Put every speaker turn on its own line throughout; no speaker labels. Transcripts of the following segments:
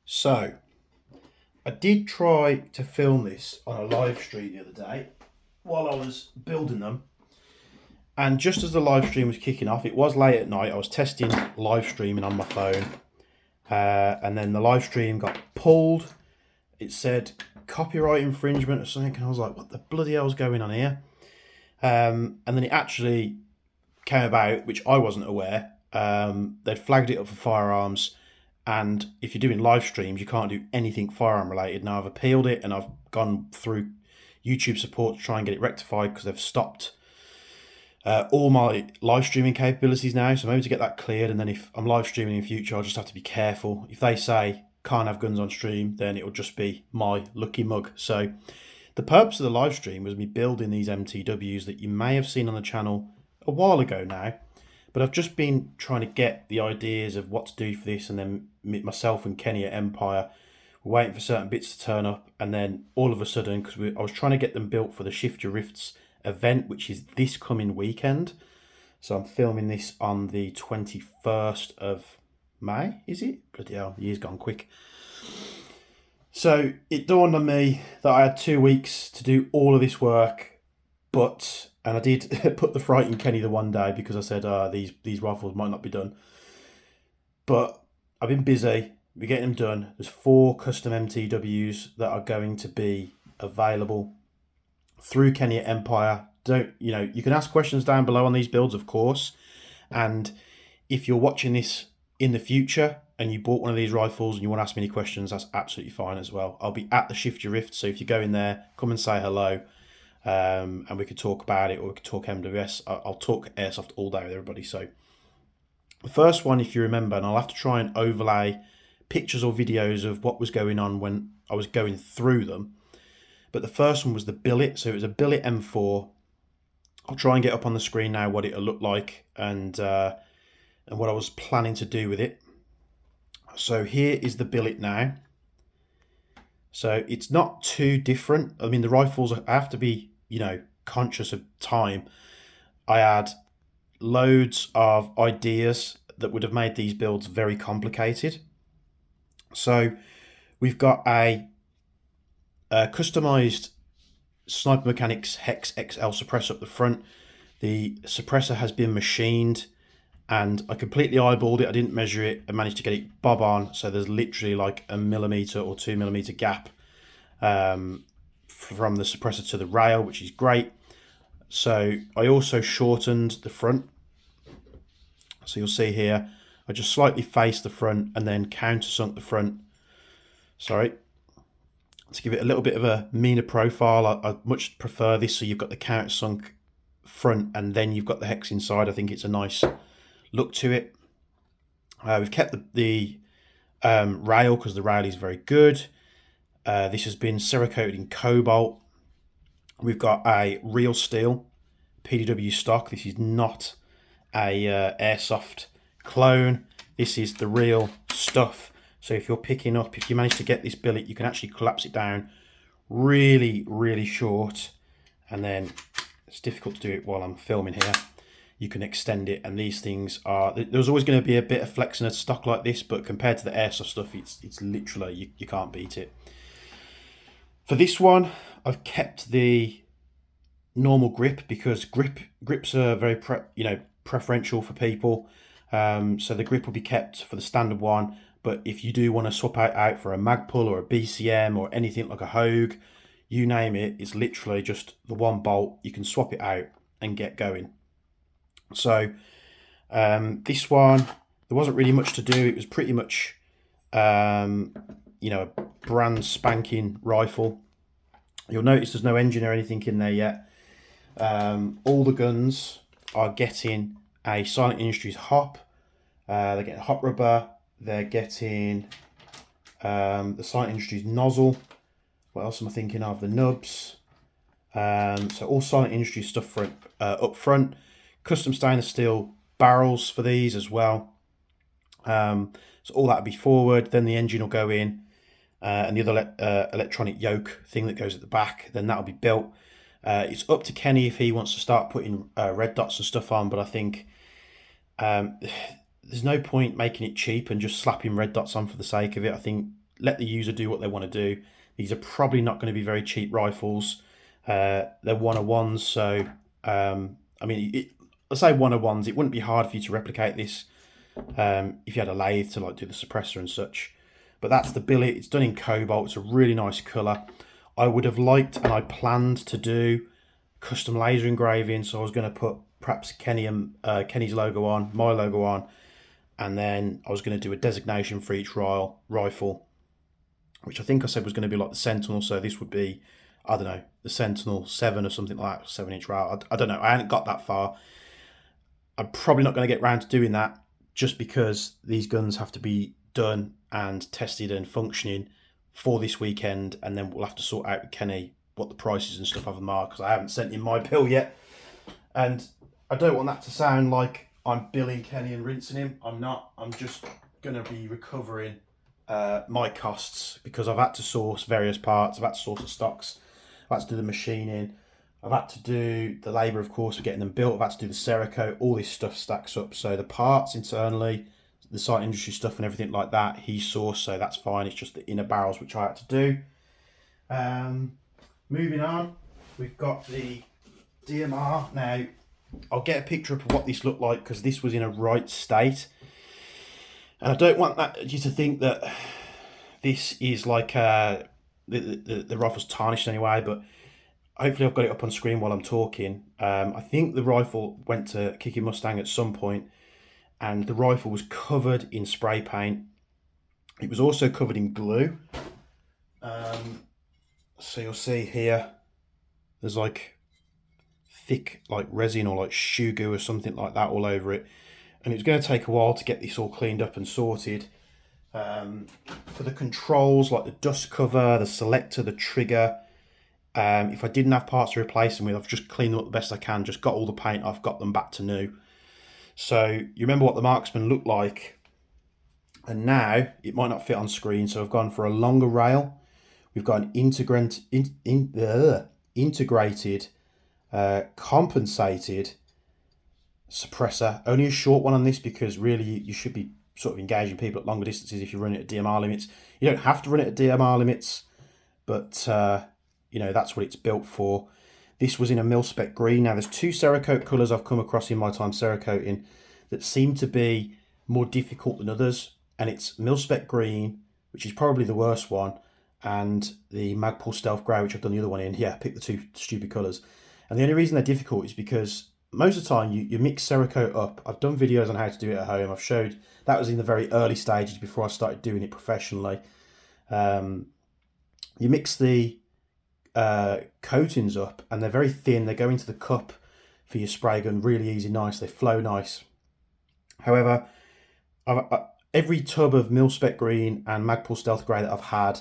So, I did try to film this on a live stream the other day while I was building them. And just as the live stream was kicking off, it was late at night, I was testing live streaming on my phone. And then the live stream got pulled. It said copyright infringement or something. And I was like, what the bloody hell's going on here? And then it actually came about, which I wasn't aware. They'd flagged it up for firearms. And if you're doing live streams, you can't do anything firearm related. Now I've appealed it and I've gone through YouTube support to try and get it rectified because they've stopped all my live streaming capabilities now. So maybe to get that cleared, and then if I'm live streaming in future, I'll just have to be careful. If they say can't have guns on stream, then it'll just be my lucky mug. So the purpose of the live stream was me building these MTWs that you may have seen on the channel a while ago now. But I've just been trying to get the ideas of what to do for this, and then myself and Kenny at Empire were waiting for certain bits to turn up, and then all of a sudden, because I was trying to get them built for the Shift Your Rifts event, which is this coming weekend. So I'm filming this on the 21st of May, is it? Bloody hell, the year's gone quick. So it dawned on me that I had 2 weeks to do all of this work, and I did put the fright in Kenny the one day because I said these rifles might not be done. But I've been busy. We're getting them done. There's 4 custom MTWs that are going to be available through Kenny at Empire. You can ask questions down below on these builds, of course. And if you're watching this in the future and you bought one of these rifles and you want to ask me any questions, that's absolutely fine as well. I'll be at the Shift Your Rift, so if you go in there, come and say hello. And we could talk about it, or we could talk MWS. I'll talk Airsoft all day with everybody. So the first one, if you remember, and I'll have to try and overlay pictures or videos of what was going on when I was going through them. But the first one was the Billet. So it was a Billet M4. I'll try and get up on the screen now what it'll look like and what I was planning to do with it. So here is the Billet now. So it's not too different. I mean, the rifles, I have to be conscious of time. I had loads of ideas that would have made these builds very complicated. So we've got a customized Sniper Mechanics Hex XL suppressor up the front. The suppressor has been machined and I completely eyeballed it. I didn't measure it. I managed to get it bob on. So there's literally like 1mm or 2mm gap from the suppressor to the rail, which is great. So I also shortened the front. So you'll see here, I just slightly faced the front and then countersunk the front. Sorry. To give it a little bit of a meaner profile, I much prefer this. So you've got the countersunk front and then you've got the hex inside. I think it's a nice look to it. We've kept the rail because the rail is very good. This has been Cerakoted in cobalt. We've got a real steel PDW stock. This is not a Airsoft clone. This is the real stuff. So if you're picking up, if you manage to get this billet, you can actually collapse it down really, really short. And then it's difficult to do it while I'm filming here. You can extend it, and these things are, there's always going to be a bit of flex in a stock like this, but compared to the Airsoft stuff, it's literally, you can't beat it. For this one, I've kept the normal grip because grips are very preferential for people. So the grip will be kept for the standard one, but if you do want to swap out for a Magpul or a BCM or anything like a Hogue, you name it, it's literally just the one bolt. You can swap it out and get going. So this one, there wasn't really much to do. It was pretty much a brand spanking rifle. You'll notice there's no engine or anything in there yet. All the guns are getting a Silent Industries hop. They're getting hot rubber. They're getting the Silent Industries nozzle. What else am I thinking of? The nubs. So all Silent Industries stuff up front. Custom stainless steel barrels for these as well. So all that will be forward. Then the engine will go in. And the other electronic yoke thing that goes at the back, then that'll be built. It's up to Kenny if he wants to start putting red dots and stuff on, but I think there's no point making it cheap and just slapping red dots on for the sake of it. I think let the user do what they want to do. These are probably not going to be very cheap rifles. They're 101s, so I mean, I say 101s. It wouldn't be hard for you to replicate this if you had a lathe to like do the suppressor and such. But that's the billet. It's done in cobalt. It's a really nice colour. I would have liked, and I planned to do custom laser engraving. So I was going to put perhaps Kenny's logo on, my logo on, and then I was going to do a designation for each rifle, which I think I said was going to be like the Sentinel. So this would be, I don't know, the Sentinel 7 or something like that, 7-inch rail. I don't know. I hadn't got that far. I'm probably not going to get around to doing that just because these guns have to be done and tested and functioning for this weekend, and then we'll have to sort out with Kenny what the prices and stuff of them are, because I haven't sent him my bill yet. And I don't want that to sound like I'm billing Kenny and rinsing him. I'm not. I'm just going to be recovering my costs, because I've had to source various parts. I've had to source the stocks. I've had to do the machining. I've had to do the labour, of course, for getting them built. I've had to do the Cerakote. All this stuff stacks up. So the parts internally, the site industry stuff and everything like that, he sourced, so that's fine. It's just the inner barrels which I had to do. Moving on, we've got the DMR. Now, I'll get a picture up of what this looked like, because this was in a right state. And I don't want you to think that this is like the rifle's tarnished anyway, but hopefully I've got it up on screen while I'm talking. I think the rifle went to Kicking Mustang at some point, and the rifle was covered in spray paint. It was also covered in glue. So you'll see here, there's like thick like resin or like shoe goo or something like that all over it. And it's going to take a while to get this all cleaned up and sorted. For the controls, like the dust cover, the selector, the trigger, if I didn't have parts to replace them with, I've just cleaned them up the best I can, just got all the paint off, got them back to new. So you remember what the Marksman looked like, and now it might not fit on screen, so I've gone for a longer rail. We've got an integrated, compensated suppressor. Only a short one on this, because really you should be sort of engaging people at longer distances if you run it at DMR limits. You don't have to run it at DMR limits, but you know, that's what it's built for. This was in a mil-spec green. Now, there's two Cerakote colours I've come across in my time Cerakoting that seem to be more difficult than others. And it's mil-spec green, which is probably the worst one, and the Magpul Stealth Grey, which I've done the other one in. Yeah, pick the two stupid colours. And the only reason they're difficult is because most of the time you mix Cerakote up. I've done videos on how to do it at home. I've showed, that was in the very early stages before I started doing it professionally. You mix the coatings up, and they're very thin. They go into the cup for your spray gun really easy, nice. They flow nice. However, every tub of mil-spec green and Magpul Stealth Grey that I've had,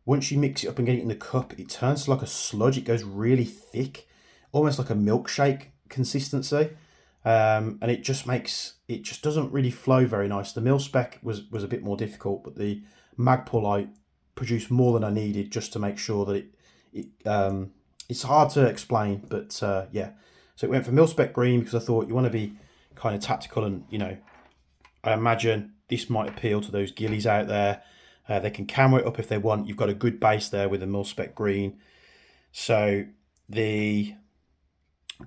once you mix it up and get it in the cup, it turns to like a sludge. It goes really thick, almost like a milkshake consistency, and it just doesn't really flow very nice. The mil-spec was a bit more difficult, but the Magpul I produced more than I needed just to make sure that it's hard to explain, but yeah. So it went for mil-spec green because I thought you want to be kind of tactical, and you know, I imagine this might appeal to those ghillies out there. They can camo it up if they want. You've got a good base there with a mil-spec green. So the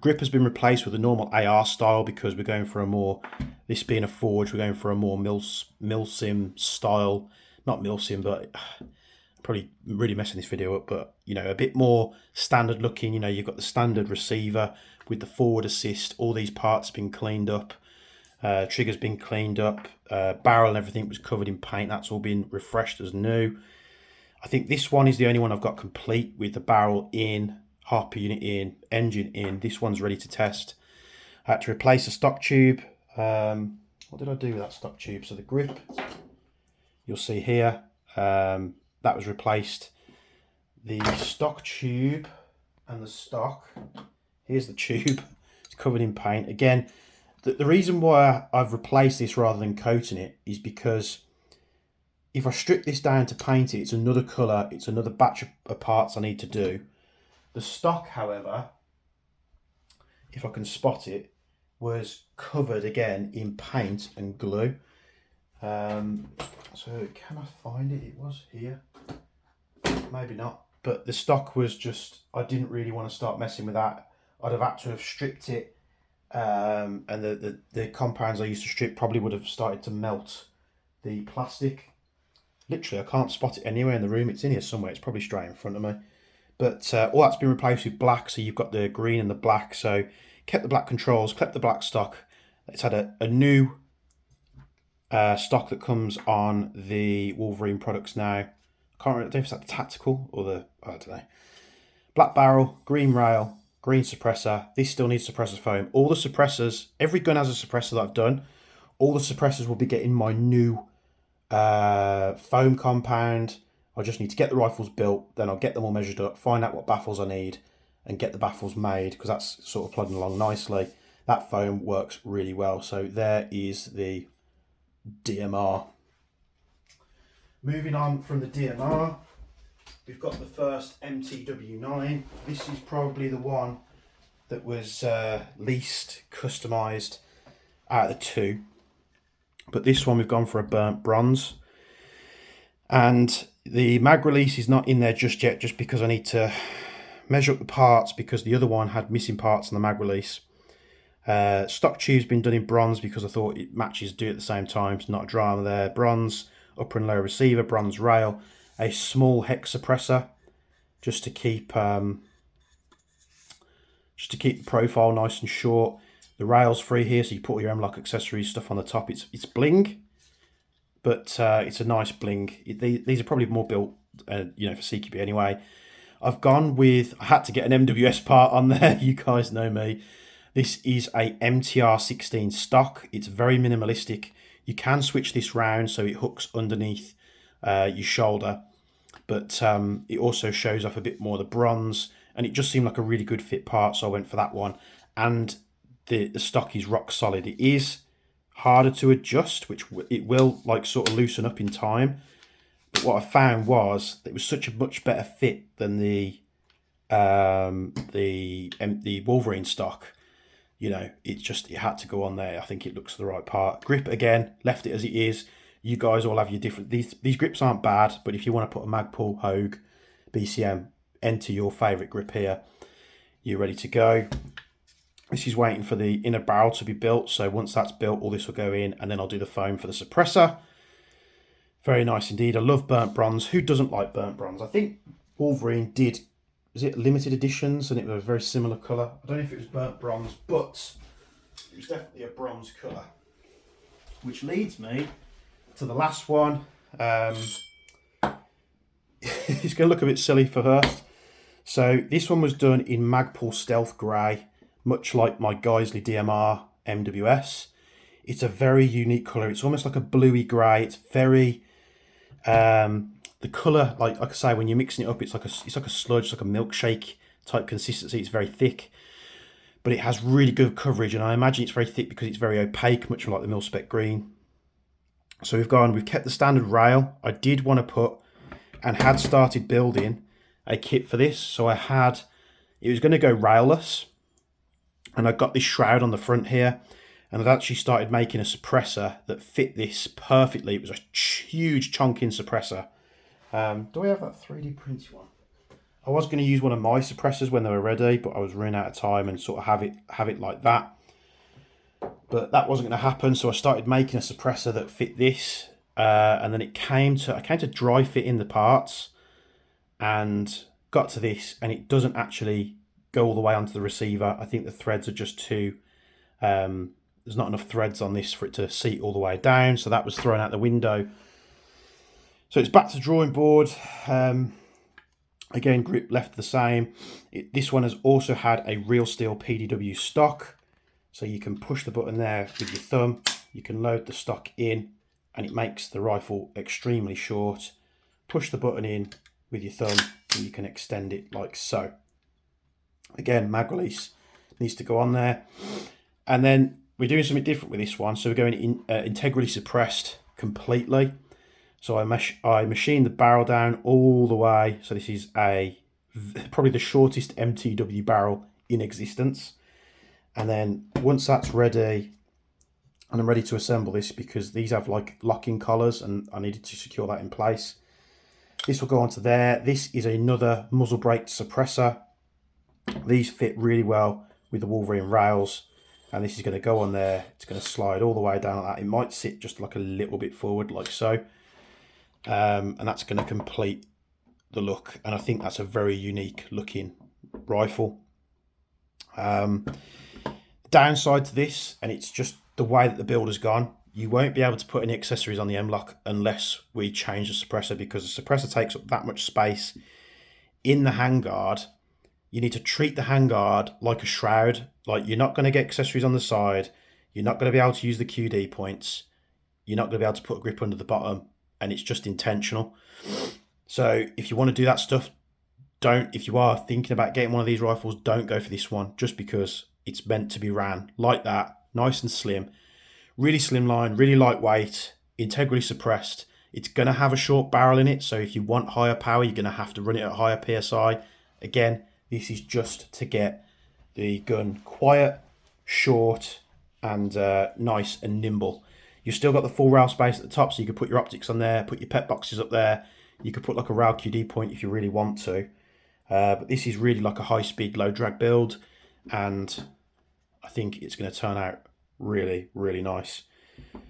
grip has been replaced with a normal AR style, because we're going for a more, this being a forge, we're going for a more milsim style, not milsim, but probably really messing this video up, but you know, a bit more standard looking. You know, you've got the standard receiver with the forward assist. All these parts have been cleaned up. Trigger's been cleaned up. Barrel and everything was covered in paint. That's all been refreshed as new. I think this one is the only one I've got complete, with the barrel in, harp unit in, engine in. This one's ready to test. I had to replace a stock tube. What did I do with that stock tube? So the grip, you'll see here, that was replaced. The stock tube and the stock, here's the tube, it's covered in paint. Again, the reason why I've replaced this rather than coating it is because if I strip this down to paint it, it's another colour, it's another batch of parts I need to do. The stock, however, if I can spot it, was covered again in paint and glue. So can I find it? It was here. Maybe not. But the stock was just, I didn't really want to start messing with that. I'd have had to have stripped it. And the compounds I used to strip probably would have started to melt the plastic. Literally, I can't spot it anywhere in the room. It's in here somewhere. It's probably straight in front of me. But all that's been replaced with black. So you've got the green and the black. So kept the black controls, kept the black stock. It's had a new stock that comes on the Wolverine products now. I can't remember if it's like the tactical or the, I don't know. Black barrel, green rail, green suppressor. This still needs suppressor foam. All the suppressors, every gun has a suppressor that I've done. All the suppressors will be getting my new foam compound. I just need to get the rifles built, then I'll get them all measured up, find out what baffles I need, and get the baffles made, because that's sort of plugging along nicely. That foam works really well. So there is the DMR. Moving on from the DMR, we've got the first MTW9. This is probably the one that was least customised out of the two. But this one we've gone for a burnt bronze. And the mag release is not in there just yet, just because I need to measure up the parts, because the other one had missing parts on the mag release. Stock tube's been done in bronze because I thought it matches do at the same time. It's not a drama there. Bronze upper and lower receiver, bronze rail, a small hex suppressor just to keep the profile nice and short. The rail's free here, so you put all your M-lock accessories stuff on the top. It's bling, but it's a nice bling. These are probably more built, for CQB anyway. I've gone with, I had to get an MWS part on there. You guys know me. This is a MTR16 stock. It's very minimalistic. You can switch this round so it hooks underneath your shoulder, but it also shows off a bit more the bronze, and it just seemed like a really good fit part, so I went for that one. And the stock is rock solid. It is harder to adjust, which it will like sort of loosen up in time. But what I found was it was such a much better fit than the Wolverine stock. It had to go on there. I think it looks the right part. Grip, again, left it as it is. You guys all have your different, these grips aren't bad, but if you want to put a Magpul, Hogue, BCM, enter your favourite grip here, you're ready to go. This is waiting for the inner barrel to be built. So once that's built, all this will go in, and then I'll do the foam for the suppressor. Very nice indeed. I love burnt bronze. Who doesn't like burnt bronze? I think Wolverine did, was it limited editions, and it was a very similar colour. I don't know if it was burnt bronze, but it was definitely a bronze colour. Which leads me to the last one. It's going to look a bit silly for first. So this one was done in Magpul Stealth Grey, much like my Geisley DMR MWS. It's a very unique colour. It's almost like a bluey grey. It's very... the colour, like I say, when you're mixing it up, it's like a sludge, like a milkshake type consistency. It's very thick, but it has really good coverage, and I imagine it's very thick because it's very opaque, much like the mil-spec green. So we've kept the standard rail. I did want to put, and had started building, a kit for this. So it was going to go railless, and I got this shroud on the front here, and I've actually started making a suppressor that fit this perfectly. It was a huge chonking suppressor. Do I have that 3D printed one? I was going to use one of my suppressors when they were ready, but I was running out of time and sort of have it like that. But that wasn't going to happen, so I started making a suppressor that fit this, and then I came to dry fit in the parts, and got to this, and it doesn't actually go all the way onto the receiver. I think the threads are just too. There's not enough threads on this for it to seat all the way down, so that was thrown out the window. So it's back to the drawing board. Again, grip left the same. This one has also had a real steel PDW stock. So you can push the button there with your thumb. You can load the stock in, and it makes the rifle extremely short. Push the button in with your thumb, and you can extend it like so. Again, mag release needs to go on there. And then we're doing something different with this one. So we're going integrally suppressed completely. So I machined the barrel down all the way. So this is probably the shortest MTW barrel in existence. And then once that's ready, And I'm ready to assemble this because these have like locking collars and I needed to secure that in place. This will go onto there. This is another muzzle brake suppressor. These fit really well with the Wolverine rails, and this is going to go on there. It's going to slide all the way down like that. It might sit just like a little bit forward like so, and that's going to complete the look, and I think that's a very unique looking rifle. Downside to this, and it's just the way that the build has gone, you won't be able to put any accessories on the M-LOK unless we change the suppressor, because the suppressor takes up that much space in the handguard. You need to treat the handguard like a shroud. Like, you're not going to get accessories on the side. You're not going to be able to use the QD points. You're not going to be able to put a grip under the bottom, and it's just intentional. So if you want to do that stuff, don't. If you are thinking about getting one of these rifles, don't go for this one, just because it's meant to be ran like that, nice and slim, really slimline, really lightweight, integrally suppressed. It's going to have a short barrel in it, so if you want higher power, you're going to have to run it at higher PSI. Again, this is just to get the gun quiet, short, and nice and nimble. You've still got the full rail space at the top, so you could put your optics on there, put your pet boxes up there. You could put like a rail QD point if you really want to. But this is really like a high-speed, low-drag build, and I think it's going to turn out really, really nice.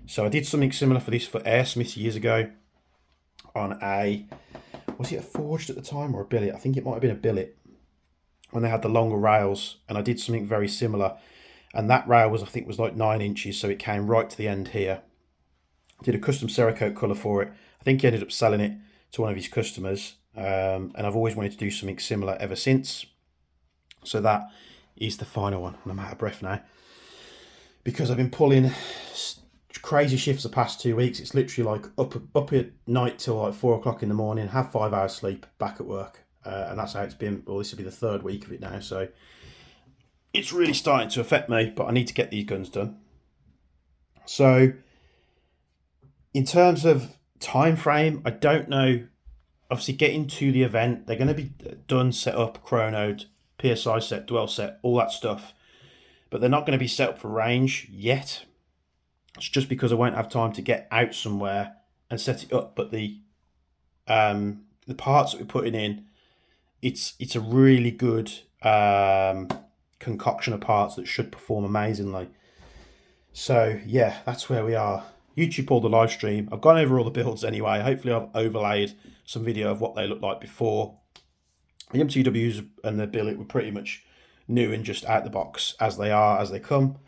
So I did something similar for this for Airsoft years ago on a, was it a forged at the time or a billet? I think it might have been a billet, when they had the longer rails, and I did something very similar. And that rail was, I think, was like 9 inches, so it came right to the end here. Did a custom Cerakote colour for it. I think he ended up selling it to one of his customers, and I've always wanted to do something similar ever since. So that is the final one, and I'm out of breath now because I've been pulling crazy shifts the past 2 weeks. It's literally like up at night till like 4 o'clock in the morning, have 5 hours sleep, back at work, and that's how it's been. Well, this will be the 3rd week of it now, so it's really starting to affect me, but I need to get these guns done. So in terms of time frame, I don't know. Obviously, getting to the event, they're going to be done, set up, chronoed, PSI set, dwell set, all that stuff, but they're not going to be set up for range yet. It's just because I won't have time to get out somewhere and set it up. But the parts that we're putting in, it's a really good concoction of parts that should perform amazingly. So yeah, that's where we are. YouTube pulled the live stream. I've gone over all the builds anyway. Hopefully I've overlaid some video of what they look like before. The MTWs and the billet were pretty much new and just out the box as they are, as they come.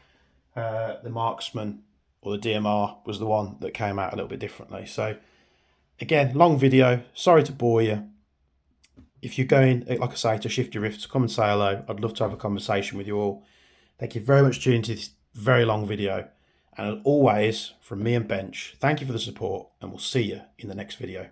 The Marksman or the DMR was the one that came out a little bit differently. So again, long video. Sorry to bore you. If you're going, like I say, to Shifty Rifts, come and say hello. I'd love to have a conversation with you all. Thank you very much for tuning into this very long video. And as always, from me and Bench, thank you for the support, and we'll see you in the next video.